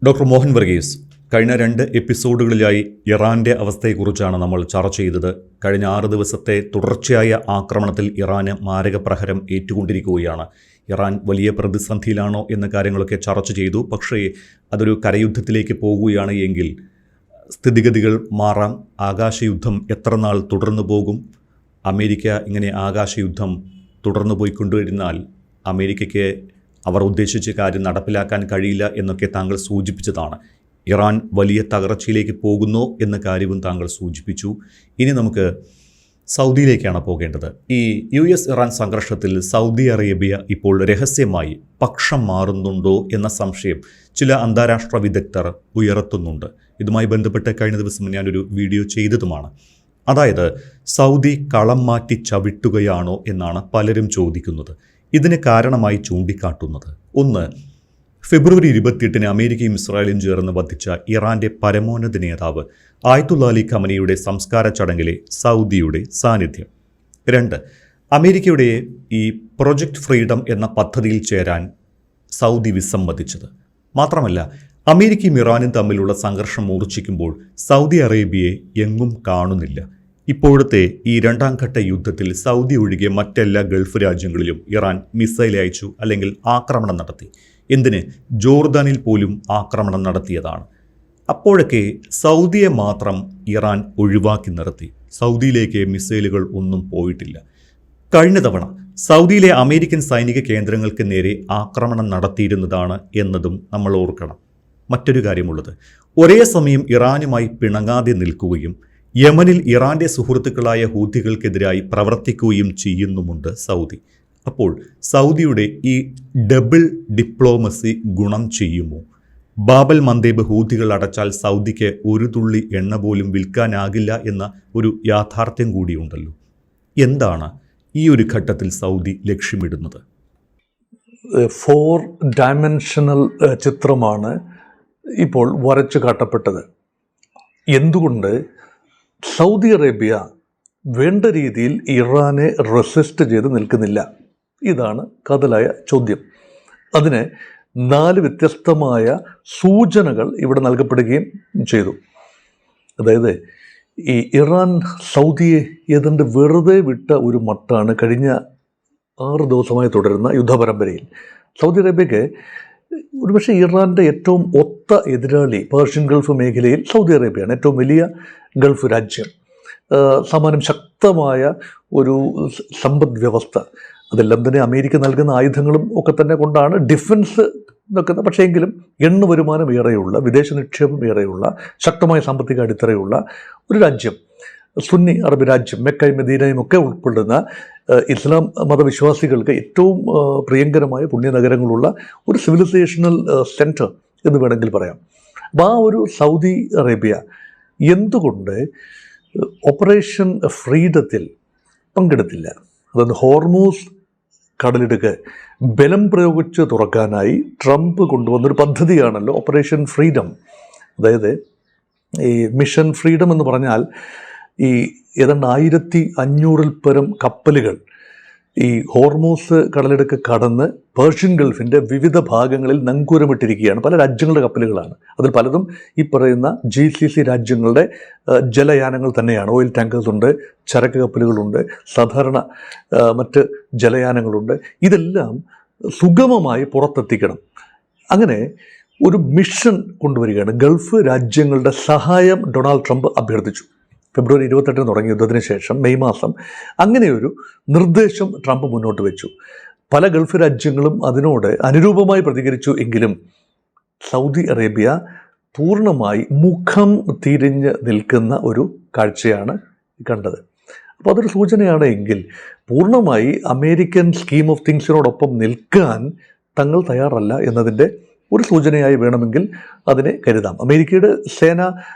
Doctor Mohan Varghese, കഴിഞ്ഞ 2 എപ്പിസോഡുകളിലായി ഇറാൻ്റെ അവസ്ഥയെക്കുറിച്ചാണ് നമ്മൾ ചർച്ച ചെയ്തത്. കഴിഞ്ഞ 6 ദിവസത്തെ തുടർച്ചയായ ആക്രമണത്തിൽ ഇറാന് മാരകപ്രഹരം ഏറ്റുകൊണ്ടിരിക്കുകയാണ്. ഇറാൻ വലിയ പ്രതിസന്ധിയിലാണോ എന്ന കാര്യങ്ങളൊക്കെ ചർച്ച ചെയ്തു. പക്ഷേ അതൊരു കരയുദ്ധത്തിലേക്ക് പോകുകയാണ് എങ്കിൽ സ്ഥിതിഗതികൾ മാറാം. ആകാശയുദ്ധം എത്ര നാൾ തുടർന്നു പോകും? അമേരിക്ക ഇങ്ങനെ ആകാശയുദ്ധം തുടർന്നു പോയിക്കൊണ്ടിരുന്നാൽ അമേരിക്കയ്ക്ക് അവർ ഉദ്ദേശിച്ച കാര്യം നടപ്പിലാക്കാൻ കഴിയില്ല എന്നൊക്കെ താങ്കൾ സൂചിപ്പിച്ചതാണ്. ഇറാൻ വലിയ തകർച്ചയിലേക്ക് പോകുന്നു എന്ന കാര്യവും താങ്കൾ സൂചിപ്പിച്ചു. ഇനി നമുക്ക് സൗദിയിലേക്കാണ് പോകേണ്ടത്. ഈ US ഇറാൻ സംഘർഷത്തിൽ സൗദി അറേബ്യ ഇപ്പോൾ രഹസ്യമായി പക്ഷം മാറുന്നുണ്ടോ എന്ന സംശയം ചില അന്താരാഷ്ട്ര വിദഗ്ധർ ഉയർത്തുന്നുണ്ട്. ഇതുമായി ബന്ധപ്പെട്ട് കഴിഞ്ഞ ദിവസം ഞാനൊരു വീഡിയോ ചെയ്തതുമാണ്. അതായത് സൗദി കളം മാറ്റി ചവിട്ടുകയാണോ എന്നാണ് പലരും ചോദിക്കുന്നത്. ഇതിന് കാരണമായി ചൂണ്ടിക്കാട്ടുന്നത്, ഒന്ന്, ഫെബ്രുവരി 28 അമേരിക്കയും ഇസ്രായേലും ചേർന്ന് വധിച്ച ഇറാൻ്റെ പരമോന്നത നേതാവ് ആയത്തുള്ള അലി ഖമനിയുടെ സംസ്കാര ചടങ്ങിലെ സൗദിയുടെ സാന്നിധ്യം. 2, അമേരിക്കയുടെ ഈ പ്രൊജക്റ്റ് ഫ്രീഡം എന്ന പദ്ധതിയിൽ ചേരാൻ സൗദി വിസമ്മതിച്ചത്. മാത്രമല്ല, അമേരിക്കയും ഇറാനും തമ്മിലുള്ള സംഘർഷം മൂർച്ഛിക്കുമ്പോൾ സൗദി അറേബ്യയെ എങ്ങും കാണുന്നില്ല. ഇപ്പോഴത്തെ ഈ 2ാം ഘട്ട യുദ്ധത്തിൽ സൗദി ഒഴികെ മറ്റെല്ലാ ഗൾഫ് രാജ്യങ്ങളിലും ഇറാൻ മിസൈൽ അയച്ചു, അല്ലെങ്കിൽ ആക്രമണം നടത്തി. എന്തിന്? ജോർദാനിൽ പോലും ആക്രമണം നടത്തിയതാണ്. അപ്പോഴൊക്കെ സൗദിയെ മാത്രം ഇറാൻ ഒഴിവാക്കി നിർത്തി. സൗദിയിലേക്ക് മിസൈലുകൾ ഒന്നും പോയിട്ടില്ല. കഴിഞ്ഞ തവണ സൗദിയിലെ അമേരിക്കൻ സൈനിക കേന്ദ്രങ്ങൾക്ക് നേരെ ആക്രമണം നടത്തിയിരുന്നതാണ് എന്നതും നമ്മൾ ഓർക്കണം. മറ്റൊരു കാര്യമുള്ളത്, ഒരേ സമയം ഇറാനുമായി പിണങ്ങാതെ നിൽക്കുകയും യമനിൽ ഇറാൻ്റെ സുഹൃത്തുക്കളായ ഹൂത്തികൾക്കെതിരായി പ്രവർത്തിക്കുകയും ചെയ്യുന്നുമുണ്ട് സൗദി. അപ്പോൾ സൗദിയുടെ ഈ ഡബിൾ ഡിപ്ലോമസി ഗുണം ചെയ്യുമോ? ബാബൽ മന്ദേബ് ഹൂത്തികൾ അടച്ചാൽ സൗദിക്ക് ഒരു തുള്ളി എണ്ണ പോലും വിൽക്കാനാകില്ല എന്ന ഒരു യാഥാർത്ഥ്യം കൂടിയുണ്ടല്ലോ. എന്താണ് ഈ ഒരു ഘട്ടത്തിൽ സൗദി ലക്ഷ്യമിടുന്നത്? 4 ഡയമെൻഷണൽ ചിത്രമാണ് ഇപ്പോൾ വരച്ചു കാട്ടപ്പെട്ടത്. എന്തുകൊണ്ട് സൗദി അറേബ്യ വേണ്ട രീതിയിൽ ഇറാനെ റെസിസ്റ്റ് ചെയ്ത് നിൽക്കുന്നില്ല? ഇതാണ് കാതലായ ചോദ്യം. അതിന് 4 വ്യത്യസ്തമായ സൂചനകൾ ഇവിടെ നൽകപ്പെടുകയും ചെയ്തു. അതായത് ഈ ഇറാൻ സൗദിയെ ഏതാണ്ട് വെറുതെ വിട്ട ഒരു മട്ടാണ് കഴിഞ്ഞ 6 ദിവസമായി തുടരുന്ന യുദ്ധപരമ്പരയിൽ. സൗദി അറേബ്യക്ക് ഒരുപക്ഷെ ഇറാൻ്റെ ഏറ്റവും ഒത്ത എതിരാളി പേർഷ്യൻ ഗൾഫ് മേഖലയിൽ സൗദി അറേബ്യയാണ്. ഏറ്റവും വലിയ ഗൾഫ് രാജ്യം, സമാനം ശക്തമായ ഒരു സമ്പദ് വ്യവസ്ഥ. അതെല്ലാം തന്നെ അമേരിക്ക നൽകുന്ന ആയുധങ്ങളും ഒക്കെ തന്നെ കൊണ്ടാണ് ഡിഫൻസ് നിൽക്കുന്നത്. പക്ഷേ എങ്കിലും എണ്ണ വരുമാനം ഏറെയുള്ള, വിദേശ നിക്ഷേപം ഏറെയുള്ള, ശക്തമായ സാമ്പത്തിക അടിത്തറയുള്ള ഒരു രാജ്യം, സുന്നി അറബ് രാജ്യം, മെക്കയും മദീനയും ഒക്കെ ഉൾപ്പെടുന്ന ഇസ്ലാം മതവിശ്വാസികൾക്ക് ഏറ്റവും പ്രിയങ്കരമായ പുണ്യനഗരങ്ങളുള്ള ഒരു സിവിലൈസേഷണൽ സെൻറ്റർ എന്ന് വേണമെങ്കിൽ പറയാം. അപ്പോൾ ആ ഒരു സൗദി അറേബ്യ എന്തുകൊണ്ട് ഓപ്പറേഷൻ ഫ്രീഡത്തിൽ പങ്കെടുത്തില്ല? അതായത് ഹോർമൂസ് കടലിടുക്ക് ബലം പ്രയോഗിച്ച് തുറക്കാനായി ട്രംപ് കൊണ്ടുവന്നൊരു പദ്ധതിയാണല്ലോ ഓപ്പറേഷൻ ഫ്രീഡം. അതായത് ഈ മിഷൻ ഫ്രീഡം എന്ന് പറഞ്ഞാൽ ഈ ഏതാണ്ട് 1500-ൽ പരം കപ്പലുകൾ ഈ ഹോർമൂസ് കടലിടുക്ക് കടന്ന് പേർഷ്യൻ ഗൾഫിൻ്റെ വിവിധ ഭാഗങ്ങളിൽ നങ്കൂരമിട്ടിരിക്കുകയാണ്. പല രാജ്യങ്ങളുടെ കപ്പലുകളാണ്. അതിൽ പലതും ഈ പറയുന്ന GCC രാജ്യങ്ങളുടെ ജലയാനങ്ങൾ തന്നെയാണ്. ഓയിൽ ടാങ്കേഴ്സ് ഉണ്ട്, ചരക്ക് കപ്പലുകളുണ്ട്, സാധാരണ മറ്റ് ജലയാനങ്ങളുണ്ട്. ഇതെല്ലാം സുഗമമായി പുറത്തെത്തിക്കണം. അങ്ങനെ ഒരു മിഷൻ കൊണ്ടുവരികയാണ്. ഗൾഫ് രാജ്യങ്ങളുടെ സഹായം ഡൊണാൾഡ് ട്രംപ് അഭ്യർത്ഥിച്ചു. ഫെബ്രുവരി 28 തുടങ്ങിയ യുദ്ധത്തിന് ശേഷം മെയ് മാസം അങ്ങനെയൊരു നിർദ്ദേശം ട്രംപ് മുന്നോട്ട് വെച്ചു. പല ഗൾഫ് രാജ്യങ്ങളും അതിനോട് അനുരൂപമായി പ്രതികരിച്ചു. എങ്കിലും സൗദി അറേബ്യ പൂർണ്ണമായി മുഖം തിരിഞ്ഞ് നിൽക്കുന്ന ഒരു കാഴ്ചയാണ് കണ്ടത്. അപ്പോൾ അതൊരു സൂചനയാണ് എങ്കിൽ പൂർണ്ണമായി അമേരിക്കൻ സ്കീം ഓഫ് തിങ്സിനോടൊപ്പം നിൽക്കാൻ തങ്ങൾ തയ്യാറല്ല എന്നതിൻ്റെ ഒരു സൂചനയായി വേണമെങ്കിൽ അതിനെ കരുതാം. അമേരിക്കയുടെ സേന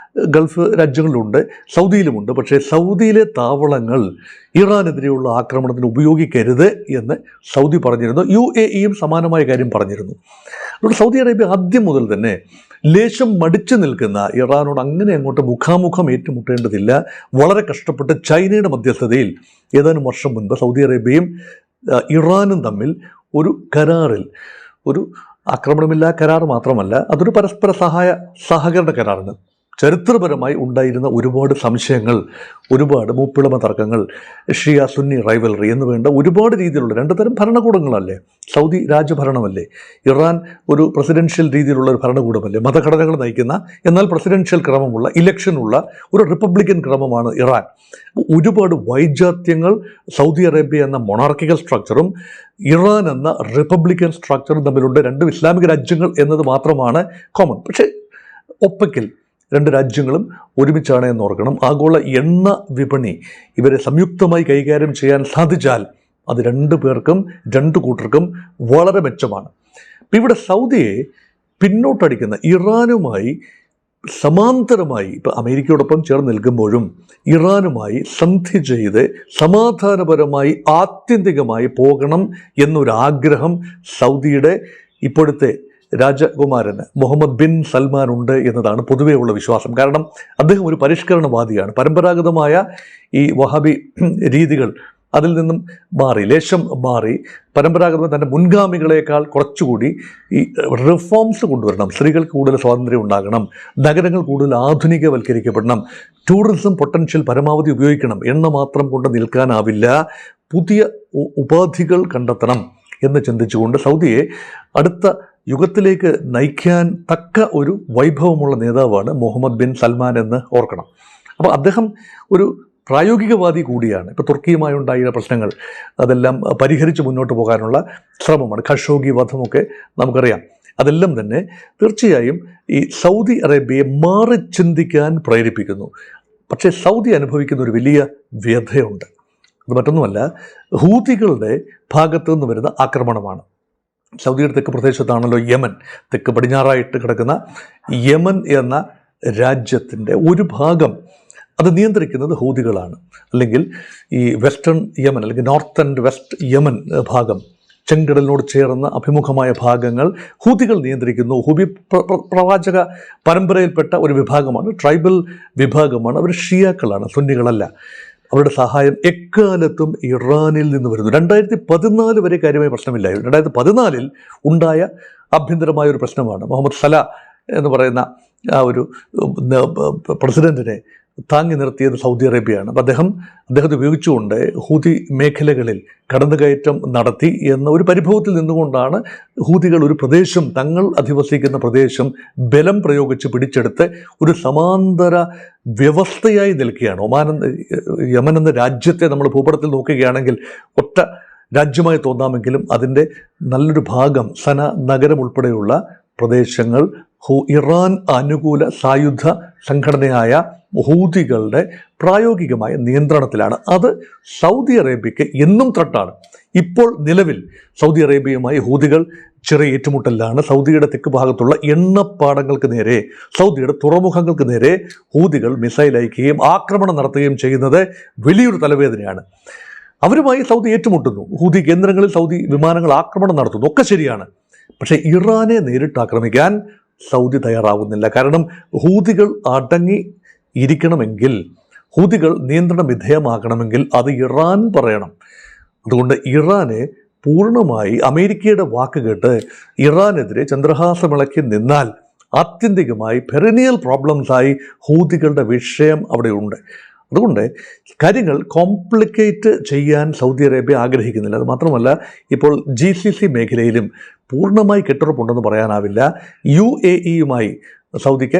ഗൾഫ് രാജ്യങ്ങളിലുണ്ട്, സൗദിയിലുമുണ്ട്. പക്ഷേ സൗദിയിലെ താവളങ്ങൾ ഇറാനെതിരെയുള്ള ആക്രമണത്തിന് ഉപയോഗിക്കരുത് എന്ന് സൗദി പറഞ്ഞിരുന്നു. UAEയും സമാനമായ കാര്യം പറഞ്ഞിരുന്നു. അതുകൊണ്ട് സൗദി അറേബ്യ ആദ്യം മുതൽ തന്നെ ലേശം മടിച്ചു നിൽക്കുന്ന ഇറാനോട് അങ്ങനെ അങ്ങോട്ട് മുഖാമുഖം ഏറ്റുമുട്ടേണ്ടതില്ല. വളരെ കഷ്ടപ്പെട്ട് ചൈനയുടെ മധ്യസ്ഥതയിൽ ഏതാനും വർഷം മുൻപ് സൗദി അറേബ്യയും ഇറാനും തമ്മിൽ ഒരു കരാറിൽ, ഒരു ആക്രമണമില്ലാ കരാർ മാത്രമല്ല, അതൊരു പരസ്പര സഹകരണ കരാറാണ്. ചരിത്രപരമായി ഉണ്ടായിരുന്ന ഒരുപാട് സംശയങ്ങൾ, ഒരുപാട് മൂപ്പിളമ തർക്കങ്ങൾ, ഷിയ സുന്നി റൈവൽറി എന്ന് വേണ്ട ഒരുപാട് രീതിയിലുള്ള രണ്ട് തരം ഭരണകൂടങ്ങളല്ലേ. സൗദി രാജഭരണമല്ലേ, ഇറാൻ ഒരു പ്രസിഡൻഷ്യൽ രീതിയിലുള്ള ഒരു ഭരണകൂടമല്ലേ, മതഘടനകൾ നയിക്കുന്ന എന്നാൽ പ്രസിഡൻഷ്യൽ ക്രമമുള്ള ഇലക്ഷനുള്ള ഒരു റിപ്പബ്ലിക്കൻ ക്രമമാണ് ഇറാൻ. ഒരുപാട് വൈജാത്യങ്ങൾ സൗദി അറേബ്യ എന്ന മൊണാർക്കിക്കൽ സ്ട്രക്ചറും ഇറാൻ എന്ന റിപ്പബ്ലിക്കൻ സ്ട്രക്ചറും തമ്മിലുണ്ട്. രണ്ടും ഇസ്ലാമിക രാജ്യങ്ങൾ എന്നത് മാത്രമാണ് കോമൺ. പക്ഷേ ഒപ്പക്കിൽ രണ്ട് രാജ്യങ്ങളും ഒരുമിച്ചാണ് എന്നോർക്കണം. ആഗോള എണ്ണ വിപണി ഇവരെ സംയുക്തമായി കൈകാര്യം ചെയ്യാൻ സാധിച്ചാൽ അത് രണ്ടു കൂട്ടർക്കും വളരെ മെച്ചമാണ്. അപ്പം ഇവിടെ സൗദിയെ പിന്നോട്ടടിക്കുന്ന ഇറാനുമായി സമാന്തരമായി, ഇപ്പം അമേരിക്കയോടൊപ്പം ചേർന്ന് നിൽക്കുമ്പോഴും ഇറാനുമായി സന്ധി ചെയ്ത് സമാധാനപരമായി ആത്യന്തികമായി പോകണം എന്നൊരാഗ്രഹം സൗദിയുടെ ഇപ്പോഴത്തെ രാജകുമാരന് മുഹമ്മദ് ബിൻ സൽമാൻ ഉണ്ട് എന്നതാണ് പൊതുവെയുള്ള വിശ്വാസം. കാരണം അദ്ദേഹം ഒരു പരിഷ്കരണവാദിയാണ്. പരമ്പരാഗതമായ ഈ വഹാബി രീതികൾ അതിൽ നിന്നും ലേശം മാറി പരമ്പരാഗതമായി തൻ്റെ മുൻഗാമികളെക്കാൾ കുറച്ചുകൂടി ഈ റിഫോംസ് കൊണ്ടുവരണം. സ്ത്രീകൾക്ക് കൂടുതൽ സ്വാതന്ത്ര്യം ഉണ്ടാകണം, നഗരങ്ങൾ കൂടുതൽ ആധുനികവൽക്കരിക്കപ്പെടണം, ടൂറിസം പൊട്ടൻഷ്യൽ പരമാവധി ഉപയോഗിക്കണം, എണ്ണ മാത്രം കൊണ്ട് നിൽക്കാനാവില്ല, പുതിയ ഉപാധികൾ കണ്ടെത്തണം എന്ന് ചിന്തിച്ചുകൊണ്ട് സൗദിയെ അടുത്ത യുഗത്തിലേക്ക് നയിക്കാൻ തക്ക ഒരു വൈഭവമുള്ള നേതാവാണ് മുഹമ്മദ് ബിൻ സൽമാൻ എന്ന് ഓർക്കണം. അപ്പോൾ അദ്ദേഹം ഒരു പ്രായോഗികവാദി കൂടിയാണ്. ഇപ്പോൾ തുർക്കിയുമായി ഉണ്ടായ പ്രശ്നങ്ങൾ അതെല്ലാം പരിഹരിച്ച് മുന്നോട്ട് പോകാനുള്ള ശ്രമമാണ്. ഖഷോഗി വധമൊക്കെ നമുക്കറിയാം. അതെല്ലാം തന്നെ തീർച്ചയായും ഈ സൗദി അറേബ്യയെ മാറി ചിന്തിക്കാൻ പ്രേരിപ്പിക്കുന്നു. പക്ഷേ സൗദി അനുഭവിക്കുന്ന ഒരു വലിയ വ്യഥയുണ്ട്. അത് മറ്റൊന്നുമല്ല, ഹൂതികളുടെ ഭാഗത്തു നിന്ന് വരുന്ന ആക്രമണമാണ്. സൗദിയുടെ തെക്ക് പ്രദേശത്താണല്ലോ യമൻ, തെക്ക് പടിഞ്ഞാറായിട്ട് കിടക്കുന്ന യമൻ എന്ന രാജ്യത്തിൻ്റെ ഒരു ഭാഗം അത് നിയന്ത്രിക്കുന്നത് ഹൂതികളാണ്. അല്ലെങ്കിൽ ഈ വെസ്റ്റേൺ യമൻ അല്ലെങ്കിൽ നോർത്ത് ആൻഡ് വെസ്റ്റ് യമൻ ഭാഗം, ചെങ്കടലിനോട് ചേർന്ന അഭിമുഖമായ ഭാഗങ്ങൾ ഹൂതികൾ നിയന്ത്രിക്കുന്നു. ഹൂബി പ്രവാചക പരമ്പരയിൽപ്പെട്ട ഒരു വിഭാഗമാണ്, ട്രൈബൽ വിഭാഗമാണ്. അവർ ഷിയാക്കളാണ്, സുന്നികളല്ല. അവരുടെ സഹായം എക്കാലത്തും ഇറാനിൽ നിന്ന് വരുന്നു. 2014 വരെ കാര്യമായ പ്രശ്നമില്ലായിരുന്നു. 2014 ഉണ്ടായ ആഭ്യന്തരമായ ഒരു പ്രശ്നമാണ്. മുഹമ്മദ് സല എന്ന് പറയുന്ന ആ ഒരു പ്രസിഡന്റിനെ താങ്ങി നിർത്തിയത് സൗദി അറേബ്യയാണ്. അപ്പം അദ്ദേഹത്തെ ഉപയോഗിച്ചുകൊണ്ട് ഹൂതി മേഖലകളിൽ കടന്നുകയറ്റം നടത്തി എന്ന ഒരു പരിഭവത്തിൽ നിന്നുകൊണ്ടാണ് ഹൂതികൾ ഒരു പ്രദേശം, തങ്ങൾ അധിവസിക്കുന്ന പ്രദേശം ബലം പ്രയോഗിച്ച് പിടിച്ചെടുത്ത് ഒരു സമാന്തര വ്യവസ്ഥയായി നിൽക്കുകയാണ്. യമൻ എന്ന രാജ്യത്തെ നമ്മൾ ഭൂപടത്തിൽ നോക്കുകയാണെങ്കിൽ ഒറ്റ രാജ്യമായി തോന്നാമെങ്കിലും അതിൻ്റെ നല്ലൊരു ഭാഗം സന നഗരം ഉൾപ്പെടെയുള്ള പ്രദേശങ്ങൾ ഇറാൻ അനുകൂല സായുധ സംഘടനയായ ഹൂതികളുടെ പ്രായോഗികമായ നിയന്ത്രണത്തിലാണ്. അത് സൗദി അറേബ്യയ്ക്ക് എന്നും ത്രട്ടാണ്. ഇപ്പോൾ നിലവിൽ സൗദി അറേബ്യയുമായി ഹൂതികൾ ചെറിയ ഏറ്റുമുട്ടലിലാണ്. സൗദിയുടെ തെക്ക് ഭാഗത്തുള്ള എണ്ണപ്പാടങ്ങൾക്ക് നേരെ, സൗദിയുടെ തുറമുഖങ്ങൾക്ക് നേരെ ഹൂതികൾ മിസൈൽ അയക്കുകയും ആക്രമണം നടത്തുകയും ചെയ്യുന്നത് വലിയൊരു തലവേദനയാണ്. അവരുമായി സൗദി ഏറ്റുമുട്ടുന്നു, ഹൂതി കേന്ദ്രങ്ങളിൽ സൗദി വിമാനങ്ങൾ ആക്രമണം നടത്തുന്നു, ഒക്കെ ശരിയാണ്. പക്ഷേ ഇറാനെ നേരിട്ട് ആക്രമിക്കാൻ സൗദി തയ്യാറാവുന്നില്ല. കാരണം ഹൂതികൾ അടങ്ങി ഇരിക്കണമെങ്കിൽ, ഹൂതികൾ നിയന്ത്രണ വിധേയമാക്കണമെങ്കിൽ അത് ഇറാൻ പറയണം. അതുകൊണ്ട് ഇറാനെ പൂർണ്ണമായി അമേരിക്കയുടെ വാക്ക് കേട്ട് ഇറാനെതിരെ ചന്ദ്രഹാസമിളക്കി നിന്നാൽ ആത്യന്തികമായി പെരിനിയൽ പ്രോബ്ലംസായി ഹൂതികളുടെ വിഷയം അവിടെയുണ്ട്. അതുകൊണ്ട് കാര്യങ്ങൾ കോംപ്ലിക്കേറ്റ് ചെയ്യാൻ സൗദി അറേബ്യ ആഗ്രഹിക്കുന്നില്ല. അത് മാത്രമല്ല, ഇപ്പോൾ GCC മേഖലയിലും പൂർണ്ണമായി കെട്ടുറപ്പുണ്ടെന്ന് പറയാനാവില്ല. UAE-യുമായി സൗദിക്ക്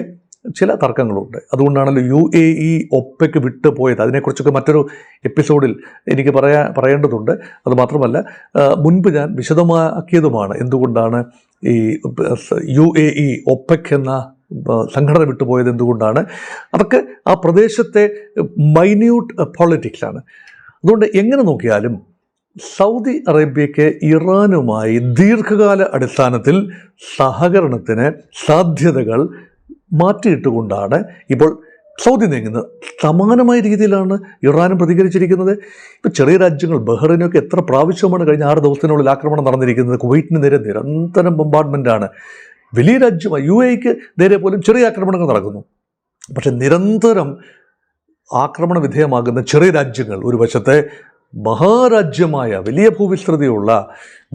ചില തർക്കങ്ങളുണ്ട്. അതുകൊണ്ടാണല്ലോ UAE ഒപ്പയ്ക്ക് വിട്ടു പോയത്. അതിനെക്കുറിച്ചൊക്കെ മറ്റൊരു എപ്പിസോഡിൽ എനിക്ക് പറയേണ്ടതുണ്ട്. അതുമാത്രമല്ല, മുൻപ് ഞാൻ വിശദമാക്കിയതുമാണ് എന്തുകൊണ്ടാണ് ഈ UAE ഒപ്പയ്ക്ക് എന്ന സംഘടന വിട്ടുപോയത് എന്തുകൊണ്ടാണ്. അതൊക്കെ ആ പ്രദേശത്തെ മൈന്യൂട്ട് പൊളിറ്റിക്സാണ്. അതുകൊണ്ട് എങ്ങനെ നോക്കിയാലും സൗദി അറേബ്യയ്ക്ക് ഇറാനുമായി ദീർഘകാല അടിസ്ഥാനത്തിൽ സഹകരണത്തിന് സാധ്യതകൾ മാറ്റിയിട്ടുകൊണ്ടാണ് ഇപ്പോൾ സൗദി നീങ്ങുന്നത്. സമാനമായ രീതിയിലാണ് ഇറാനും പ്രതികരിച്ചിരിക്കുന്നത്. ഇപ്പോൾ ചെറിയ രാജ്യങ്ങൾ, ബഹ്റൈനൊക്കെ എത്ര പ്രാവശ്യമാണ് കഴിഞ്ഞ 6 ദിവസത്തിനുള്ളിൽ ആക്രമണം നടന്നിരിക്കുന്നത്. കുവൈറ്റിന് നേരെ നിരന്തരം ബോംബാർഡ്മെൻറ്റാണ്. വലിയ രാജ്യമായി UAE-ക്ക് നേരെ പോലും ചെറിയ ആക്രമണങ്ങൾ നടക്കുന്നു. പക്ഷെ നിരന്തരം ആക്രമണ വിധേയമാകുന്ന ചെറിയ രാജ്യങ്ങൾ, ഒരു വശത്തെ മഹാരാജ്യമായ വലിയ ഭൂവിസ്തൃതിയുള്ള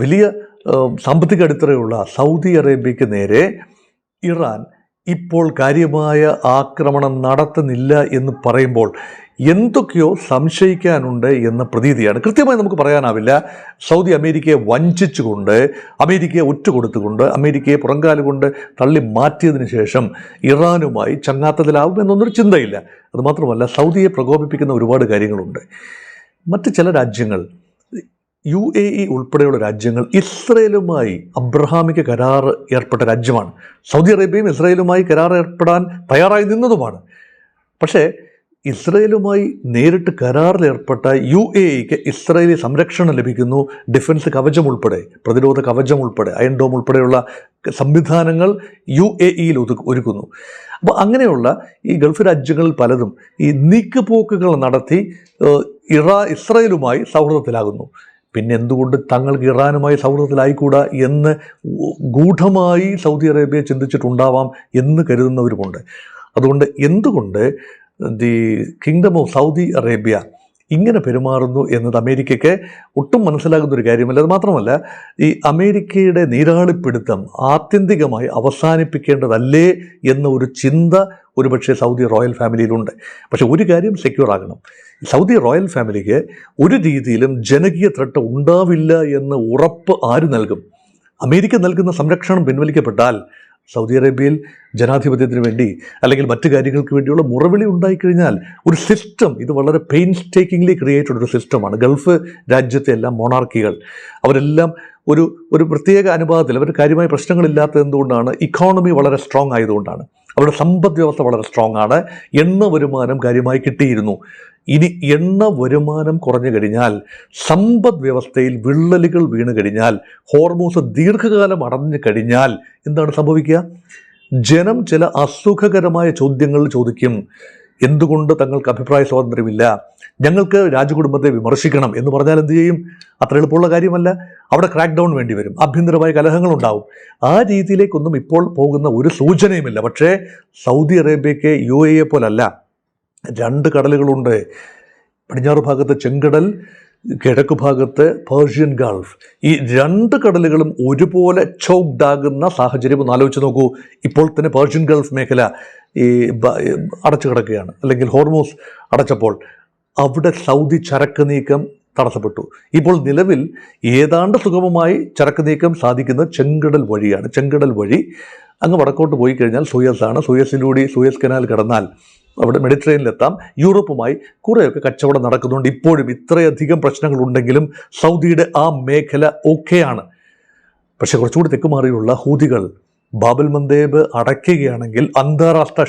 വലിയ സാമ്പത്തിക അടിത്തറയുള്ള സൗദി അറേബ്യയ്ക്ക് നേരെ ഇറാൻ ഇപ്പോൾ കാര്യമായ ആക്രമണം നടത്തുന്നില്ല എന്ന് പറയുമ്പോൾ എന്തൊക്കെയോ സംശയിക്കാനുണ്ട് എന്ന പ്രതീതിയാണ്. കൃത്യമായി നമുക്ക് പറയാനാവില്ല. സൗദി അമേരിക്കയെ വഞ്ചിച്ചുകൊണ്ട്, അമേരിക്കയെ ഒറ്റുകൊടുത്തുകൊണ്ട്, അമേരിക്കയെ പുറങ്കാലുകൊണ്ട് തള്ളി മാറ്റിയതിനു ശേഷം ഇറാനുമായി ചങ്ങാത്തത്തിലാവും എന്നൊന്നൊരു ചിന്തയില്ല. അതുമാത്രമല്ല, സൗദിയെ പ്രകോപിപ്പിക്കുന്ന ഒരുപാട് കാര്യങ്ങളുണ്ട്. മറ്റ് ചില രാജ്യങ്ങൾ, UAE ഉൾപ്പെടെയുള്ള രാജ്യങ്ങൾ ഇസ്രയേലുമായി അബ്രഹാമിക കരാർ ഏർപ്പെട്ട രാജ്യമാണ്. സൗദി അറേബ്യയും ഇസ്രയേലുമായി കരാർ ഏർപ്പെടാൻ തയ്യാറായി നിന്നതുമാണ്. പക്ഷേ ഇസ്രയേലുമായി നേരിട്ട് കരാറിൽ ഏർപ്പെട്ട UAEക്ക് ഇസ്രയേലി സംരക്ഷണം ലഭിക്കുന്നു. ഡിഫൻസ് കവചം ഉൾപ്പെടെ, പ്രതിരോധ കവചം ഉൾപ്പെടെ, അയൺ ഡോം ഉൾപ്പെടെയുള്ള സംവിധാനങ്ങൾ UAEയിൽ ഒരുക്കുന്നു. അപ്പോൾ അങ്ങനെയുള്ള ഈ ഗൾഫ് രാജ്യങ്ങളിൽ പലതും ഈ നീക്കുപോക്കുകൾ നടത്തി ഇസ്രയേലുമായി സൗഹൃദത്തിലാകുന്നു. പിന്നെ എന്തുകൊണ്ട് തങ്ങൾക്ക് ഇറാനുമായി സൗഹൃദത്തിലായിക്കൂടാ എന്ന് ഗൂഢമായി സൗദി അറേബ്യ ചിന്തിച്ചിട്ടുണ്ടാവാം എന്ന് കരുതുന്നവരുമുണ്ട്. അതുകൊണ്ട് എന്തുകൊണ്ട് the kingdom of Saudi Arabia ഇങ്ങനെ പെരുമാറുന്നു എന്നത് അമേരിക്കയ്ക്ക് ഒട്ടും മനസ്സിലാകുന്ന ഒരു കാര്യമല്ല. അത് മാത്രമല്ല, ഈ അമേരിക്കയുടെ നീരാളിപ്പിടുത്തം ആത്യന്തികമായി അവസാനിപ്പിക്കേണ്ടതല്ലേ എന്ന ഒരു ചിന്ത ഒരുപക്ഷെ സൗദി റോയൽ ഫാമിലിയിലുണ്ട്. പക്ഷെ ഒരു കാര്യം സെക്യൂർ ആകണം, സൗദി റോയൽ ഫാമിലിക്ക് ഒരു രീതിയിലും ജനകീയ ത്രട്ട് ഉണ്ടാവില്ല എന്ന് ഉറപ്പ് ആര് നൽകും? അമേരിക്ക നൽകുന്ന സംരക്ഷണം പിൻവലിക്കപ്പെട്ടാൽ സൗദി അറേബ്യയിൽ ജനാധിപത്യത്തിന് വേണ്ടി അല്ലെങ്കിൽ മറ്റു കാര്യങ്ങൾക്ക് വേണ്ടിയുള്ള മുറവിളി ഉണ്ടായിക്കഴിഞ്ഞാൽ ഒരു സിസ്റ്റം, ഇത് വളരെ പെയിൻസ്റ്റേക്കിംഗ്ലി ക്രിയേറ്റഡ് ഒരു സിസ്റ്റമാണ്. ഗൾഫ് രാജ്യത്തെ എല്ലാം മൊണാർക്കികൾ അവരെല്ലാം ഒരു പ്രത്യേക അനുപാതത്തിൽ അവർ കാര്യമായ പ്രശ്നങ്ങളില്ലാത്തത് എന്തുകൊണ്ടാണ്? ഇക്കോണമി വളരെ സ്ട്രോങ് ആയതുകൊണ്ടാണ്. അവരുടെ സമ്പദ് വ്യവസ്ഥ വളരെ സ്ട്രോങ് ആണ്. എണ്ണ വരുമാനം കാര്യമായി കിട്ടിയിരുന്നു. ഇനി എണ്ണ വരുമാനം കുറഞ്ഞു കഴിഞ്ഞാൽ, സമ്പദ് വ്യവസ്ഥയിൽ വിള്ളലുകൾ വീണ് കഴിഞ്ഞാൽ, ഹോർമൂസ് ദീർഘകാലം അടഞ്ഞു കഴിഞ്ഞാൽ എന്താണ് സംഭവിക്കുക? ജനം ചില അസുഖകരമായ ചോദ്യങ്ങൾ ചോദിക്കും. എന്തുകൊണ്ട് തങ്ങൾക്ക് അഭിപ്രായ സ്വാതന്ത്ര്യമില്ല? ഞങ്ങൾക്ക് രാജകുടുംബത്തെ വിമർശിക്കണം എന്ന് പറഞ്ഞാൽ എന്ത് ചെയ്യും? അത്ര എളുപ്പമുള്ള കാര്യമല്ല. അവിടെ ക്രാക്ക് ഡൗൺ വേണ്ടി വരും, ആഭ്യന്തരമായ കലഹങ്ങളുണ്ടാവും. ആ രീതിയിലേക്കൊന്നും ഇപ്പോൾ പോകുന്ന ഒരു സൂചനയുമില്ല. പക്ഷേ സൗദി അറേബ്യയ്ക്ക് UAE പോലല്ല. 2 കടലുകളുണ്ട്. പടിഞ്ഞാറ് ഭാഗത്ത് ചെങ്കടൽ, കിഴക്ക് ഭാഗത്ത് പേർഷ്യൻ ഗൾഫ്. ഈ 2 കടലുകളും ഒരുപോലെ ചോക്ഡ് ആകുന്ന സാഹചര്യം ഒന്ന് ആലോചിച്ച് നോക്കൂ. ഇപ്പോൾ തന്നെ പേർഷ്യൻ ഗൾഫ് മേഖല അടച്ചു കിടക്കുകയാണ്, അല്ലെങ്കിൽ ഹോർമൂസ് അടച്ചപ്പോൾ അവിടെ സൗദി ചരക്ക് നീക്കം തടസ്സപ്പെട്ടു. ഇപ്പോൾ നിലവിൽ ഏതാണ്ട് സുഗമമായി ചരക്ക് നീക്കം സാധിക്കുന്നത് ചെങ്കടൽ വഴിയാണ്. ചെങ്കടൽ വഴി അങ്ങ് വടക്കോട്ട് പോയി കഴിഞ്ഞാൽ സൂയസ് ആണ്. സൂയസിലൂടെ സൂയസ് കനാൽ കടന്നാൽ അവിടെ മെഡിറ്ററേനിയനിലെത്താം. യൂറോപ്പുമായി കുറേയൊക്കെ കച്ചവടം നടക്കുന്നുണ്ട്. ഇപ്പോഴും ഇത്രയധികം പ്രശ്നങ്ങളുണ്ടെങ്കിലും സൗദിയുടെ ആ മേഖല ഓക്കെയാണ്. പക്ഷെ കുറച്ചുകൂടി തെക്ക് മാറിയുള്ള ഹൂതികൾ ബാബൽ മന്ദേബ് അടയ്ക്കുകയാണെങ്കിൽ അന്താരാഷ്ട്ര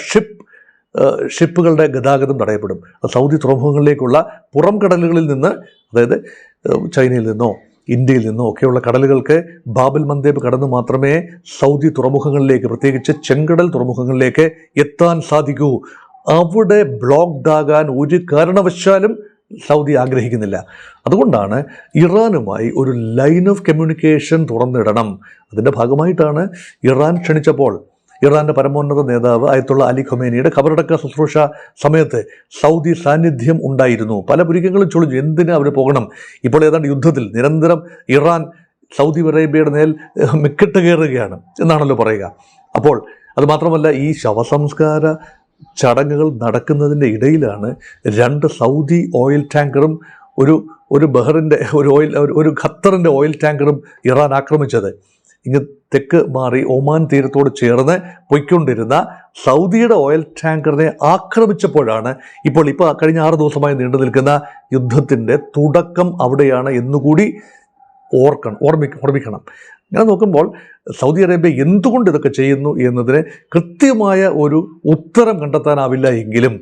ഷിപ്പുകളുടെ ഗതാഗതം തടയപ്പെടും. സൗദി തുറമുഖങ്ങളിലേക്കുള്ള പുറം കടലുകളിൽ നിന്ന്, അതായത് ചൈനയിൽ നിന്നോ ഇന്ത്യയിൽ നിന്നോ ഒക്കെയുള്ള കടലുകൾക്ക് ബാബൽ മന്ദേബ് കടന്ന് മാത്രമേ സൗദി തുറമുഖങ്ങളിലേക്ക്, പ്രത്യേകിച്ച് ചെങ്കടൽ തുറമുഖങ്ങളിലേക്ക് എത്താൻ സാധിക്കൂ. അവിടെ ബ്ലോക്ക്ഡ് ആകാൻ ഒരു കാരണവശാലും സൗദി ആഗ്രഹിക്കുന്നില്ല. അതുകൊണ്ടാണ് ഇറാനുമായി ഒരു ലൈൻ ഓഫ് കമ്മ്യൂണിക്കേഷൻ തുറന്നിടണം. അതിൻ്റെ ഭാഗമായിട്ടാണ് ഇറാൻ ക്ഷണിച്ചപ്പോൾ ഇറാൻ്റെ പരമോന്നത നേതാവ് അയത്തുള്ള അലി ഖൊമേനിയുടെ ഖബറടക്ക ശുശ്രൂഷ സമയത്ത് സൗദി സാന്നിധ്യം ഉണ്ടായിരുന്നു. പല പുരികങ്ങളും ചൊളിഞ്ഞു, എന്തിനാ അവർ പോകണം? ഇപ്പോൾ ഏതാണ്ട് യുദ്ധത്തിൽ നിരന്തരം ഇറാൻ സൗദി അറേബ്യയുടെ മേൽ മെക്കിട്ട് കയറുകയാണ് എന്നാണല്ലോ പറയുക. അപ്പോൾ അതുമാത്രമല്ല, ഈ ശവസംസ്കാര ചടങ്ങുകൾ നടക്കുന്നതിൻ്റെ ഇടയിലാണ് 2 സൗദി ഓയിൽ ടാങ്കറും ഒരു ബഹറിൻ്റെ ഒരു ഖത്തറിൻ്റെ ഓയിൽ ടാങ്കറും ഇറാൻ ആക്രമിച്ചത്. ഇങ്ങ് തെക്ക് മാറി ഒമാൻ തീരത്തോട് ചേർന്ന് പൊയ്ക്കൊണ്ടിരുന്ന സൗദിയുടെ ഓയിൽ ടാങ്കറിനെ ആക്രമിച്ചപ്പോഴാണ് ഇപ്പോൾ കഴിഞ്ഞ 6 ദിവസമായി നീണ്ടു നിൽക്കുന്ന യുദ്ധത്തിൻ്റെ തുടക്കം അവിടെയാണ് എന്നുകൂടി ഓർമ്മിക്കണം. അങ്ങനെ നോക്കുമ്പോൾ സൗദി അറേബ്യ എന്തുകൊണ്ട് ഇതൊക്കെ ചെയ്യുന്നു എന്നതിന് കൃത്യമായ ഒരു ഉത്തരം കണ്ടെത്താനാവില്ല. എങ്കിലും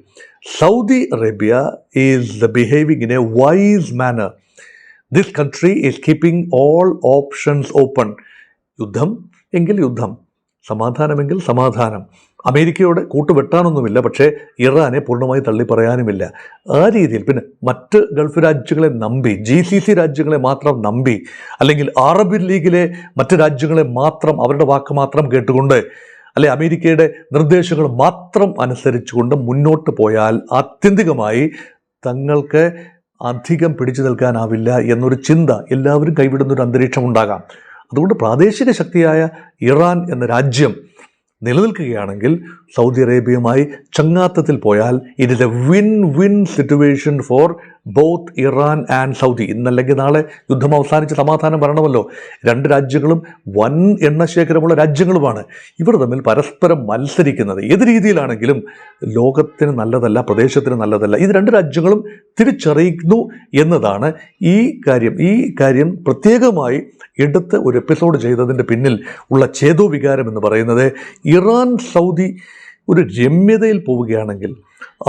Saudi Arabia is behaving in a wise manner. This country is keeping all options open. യുദ്ധം എങ്കിൽ യുദ്ധം, സമാധാനമെങ്കിൽ സമാധാനം. അമേരിക്കയോട് കൂട്ടുവെട്ടാനൊന്നുമില്ല, പക്ഷേ ഇറാനെ പൂർണ്ണമായി തള്ളിപ്പറയാനുമില്ല. ആ രീതിയിൽ പിന്നെ മറ്റ് ഗൾഫ് രാജ്യങ്ങളെ നമ്പി, GCC രാജ്യങ്ങളെ മാത്രം നമ്പി, അല്ലെങ്കിൽ അറബ് ലീഗിലെ മറ്റ് രാജ്യങ്ങളെ മാത്രം അവരുടെ വാക്ക് മാത്രം കേട്ടുകൊണ്ട്, അല്ലെ അമേരിക്കയുടെ നിർദ്ദേശങ്ങൾ മാത്രം അനുസരിച്ചുകൊണ്ട് മുന്നോട്ട് പോയാൽ ആത്യന്തികമായി തങ്ങൾക്ക് അധികം പിടിച്ചു നിൽക്കാനാവില്ല എന്നൊരു ചിന്ത എല്ലാവരും കൈവിടുന്നൊരു അന്തരീക്ഷം ഉണ്ടാകാം. അതുകൊണ്ട് പ്രാദേശിക ശക്തിയായ ഇറാൻ എന്ന രാജ്യം നിലനിൽക്കുകയാണെങ്കിൽ സൗദി അറേബ്യയുമായി ചങ്ങാത്തത്തിൽ പോയാൽ it is A win win situation for both Iran and Saudi. ഇന്നല്ലെങ്കിൽ നാളെ യുദ്ധം അവസാനിച്ച് സമാധാനം വരണമല്ലോ. രണ്ട് രാജ്യങ്ങളും വൻ എണ്ണശേഖരമുള്ള രാജ്യങ്ങളുമാണ്. ഇവർ തമ്മിൽ പരസ്പരം മത്സരിക്കുന്നത് ഏത് രീതിയിലാണെങ്കിലും ലോകത്തിന് നല്ലതല്ല, പ്രദേശത്തിന് നല്ലതല്ല. ഇത് രണ്ട് രാജ്യങ്ങളും തിരിച്ചറിയുന്നു എന്നതാണ് ഈ കാര്യം പ്രത്യേകമായി എടുത്ത് ഒരു എപ്പിസോഡ് ചെയ്തതിൻ്റെ പിന്നിൽ ഉള്ള ചേതോവികാരം എന്ന് പറയുന്നത്. ഇറാൻ സൗദി ഒരു രമ്യതയിൽ പോവുകയാണെങ്കിൽ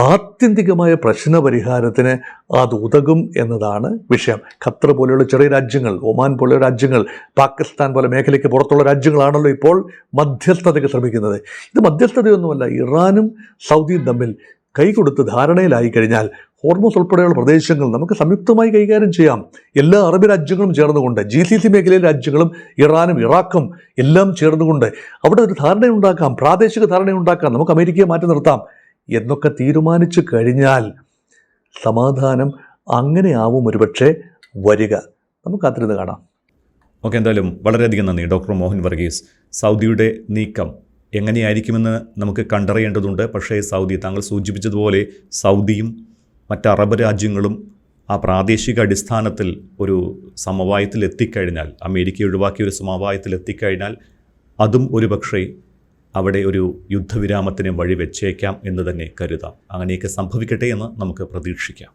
ആത്യന്തികമായ പ്രശ്നപരിഹാരത്തിന് അത് ഉതകും എന്നതാണ് വിഷയം. ഖത്തർ പോലെയുള്ള ചെറിയ രാജ്യങ്ങൾ, ഒമാൻ പോലെയുള്ള രാജ്യങ്ങൾ, പാകിസ്ഥാൻ പോലെ മേഖലയ്ക്ക് പുറത്തുള്ള രാജ്യങ്ങളാണല്ലോ ഇപ്പോൾ മധ്യസ്ഥതയ്ക്ക് ശ്രമിക്കുന്നത്. ഇത് മധ്യസ്ഥതയൊന്നുമല്ല, ഇറാനും സൗദിയും തമ്മിൽ കൈകൊടുത്ത് ധാരണയിലായി കഴിഞ്ഞാൽ ഹോർമൂസ് ഉൾപ്പെടെയുള്ള പ്രദേശങ്ങൾ നമുക്ക് സംയുക്തമായി കൈകാര്യം ചെയ്യാം. എല്ലാ അറബ് രാജ്യങ്ങളും ചേർന്നുകൊണ്ട്, GCC മേഖലയിലെ രാജ്യങ്ങളും ഇറാനും ഇറാഖും എല്ലാം ചേർന്നുകൊണ്ട് അവിടെ ഒരു ധാരണയുണ്ടാക്കാം, പ്രാദേശിക ധാരണയുണ്ടാക്കാം, നമുക്ക് അമേരിക്കയെ മാറ്റി നിർത്താം എന്നൊക്കെ തീരുമാനിച്ചു കഴിഞ്ഞാൽ സമാധാനം അങ്ങനെയാവും ഒരുപക്ഷെ വരിക. നമുക്ക് കാത്തിരുന്ന് കാണാം. ഓക്കെ, എന്തായാലും വളരെയധികം നന്ദി ഡോക്ടർ മോഹൻ വർഗീസ്. സൗദിയുടെ നീക്കം എങ്ങനെയായിരിക്കുമെന്ന് നമുക്ക് കണ്ടറിയേണ്ടതുണ്ട്. പക്ഷേ താങ്കൾ സൂചിപ്പിച്ചതുപോലെ സൗദിയും മറ്റ് അറബ് രാജ്യങ്ങളും ആ പ്രാദേശിക അടിസ്ഥാനത്തിൽ ഒരു സമവായത്തിൽ എത്തിക്കഴിഞ്ഞാൽ, അമേരിക്ക ഒഴിവാക്കിയ ഒരു സമവായത്തിൽ എത്തിക്കഴിഞ്ഞാൽ അതും ഒരുപക്ഷേ അവിടെ ഒരു യുദ്ധവിരാമത്തിന് വഴി വെച്ചേക്കാം എന്ന് തന്നെ കരുതാം. അങ്ങനെയൊക്കെ സംഭവിക്കട്ടെ എന്ന് നമുക്ക് പ്രതീക്ഷിക്കാം.